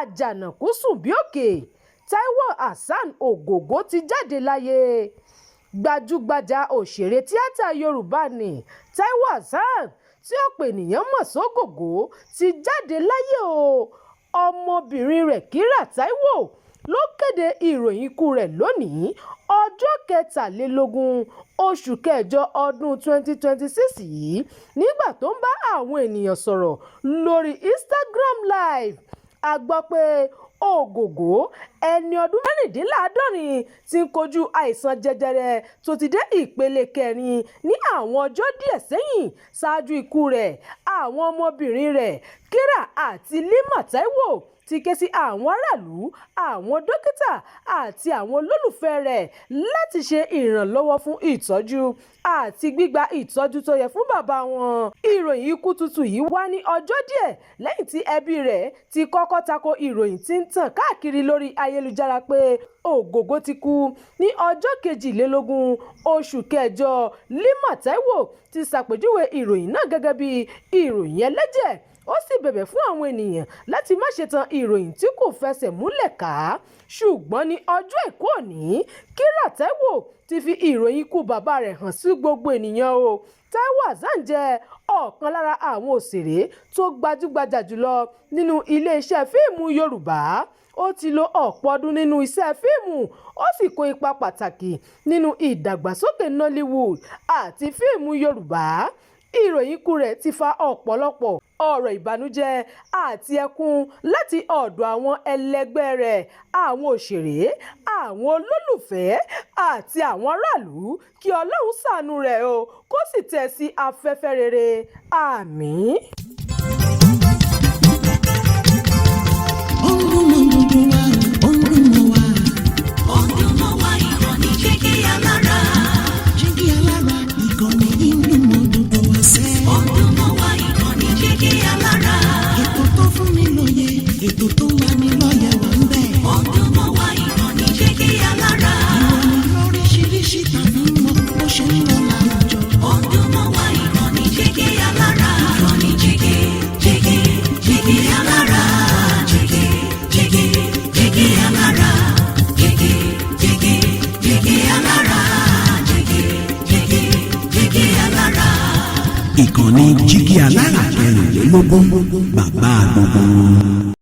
Ajanaku sùn bí òkè. Taiwo Hassan Ogogo ti jáde láyé. Gbajúgbajà òṣèré tíátà Yorùbá ni Taiwo Hassan tí ọ̀pọ̀ ènìyàn mọ̀ sógògó ti jáde láyé o. Ọmọbìnrin rẹ̀ Kíra Taiwo ló kéde ìròyìn ikú rẹ̀ lónìí ọjọ́ 23 oṣù kẹjọ ọdún 2026 yìí nígbà tó ń bá àwọn ènìyàn sọ̀rọ̀ lórí Instagram Live. A gbọ́ pé Ogogo ẹni ọdún mẹ́rìndínláàádọ́rin ti ń kojú àìsàn jẹjẹrẹ tó ti dé ìpele 4 ní àwọn ọjọ́ díẹ̀ sẹ́yìn. Ṣáájú ikú rẹ̀, àwọn ọmọbìnrin rẹ̀ Kíra àti Lima Taiwo ti ké sí àwọn aráàlú, àwọn dókítà àti àwọn olólùfẹ́ rẹ̀ láti ṣe ìrànlọ́wọ́ fún ìtọ́jú àti gbígba ìtọ́jú tó yẹ fún bàbá wọn. Ìròyìn ikú tuntun yìí wá ní ọjọ́ díẹ̀ lẹ́yìn tí ẹbí rẹ̀ ti kọ́kọ́ tako ìròyìn tí ń tàn káàkiri lórí ayélujára pé Ogogo ti kú ní ọjọ́ 22 oṣù kẹjọ. Lima Taiwo ti ṣàpèjúwe ìròyìn náà gẹ́gẹ́ bí ìròyìn ẹlẹ́jẹ̀. Ó sì bẹ̀bẹ̀ fún àwọn ènìyàn láti má ṣe tan ìròyìn tí kò fẹsẹ̀ múlẹ̀ ká. Ṣùgbọ́n ní ọjọ́ Àìkú òní, Kíra Taiwo ti fi ìròyìn ikú bàbá rẹ̀ hàn sí gbogbo ènìyàn o. Taiwo Hassan jẹ́ ọ̀kan lára àwọn òṣèré tó gbajúgbajà jùlọ nínú iléeṣẹ́ fíìmù Yorùbá. Ó ti lo ọ̀pọ̀ ọdún nínú iṣẹ́ fíìmù, ó sì kó ipa pàtàkì nínú ìdàgbàsókè Nollywood àti fíìmù Yorùbá. Ìròyìn ikú rẹ̀ ti fa ọ̀pọ̀lọpọ̀ ọ̀rọ̀ ìbànújẹ́ àti ẹkún láti ọ̀dọ̀ àwọn ẹlẹgbẹ́ rẹ̀, àwọn òṣèré, àwọn olólùfẹ́ àti àwọn aráàlú. Kí Ọlọ́run ṣàánú rẹ̀ o, kó sì tẹ́ sí afẹ́fẹ́ rere. Àmín. Ètò tó wà ní lọ́yẹ̀ wà ń bẹ̀. Ọdún mọ́ wa ìkànnì Jígí Alára. Ìròyìn lóríṣiríṣi tàbí mọ bó ṣe ń lọ láwùjọ. Ọdún mọ́ wa ìkànnì Jígí Alára. Ìkànnì Jígí Alára. Jígí Alára. Jígí Alára. Jígí Alára. Ìkànnì Jígí Alára 24 bàbá gbogbo.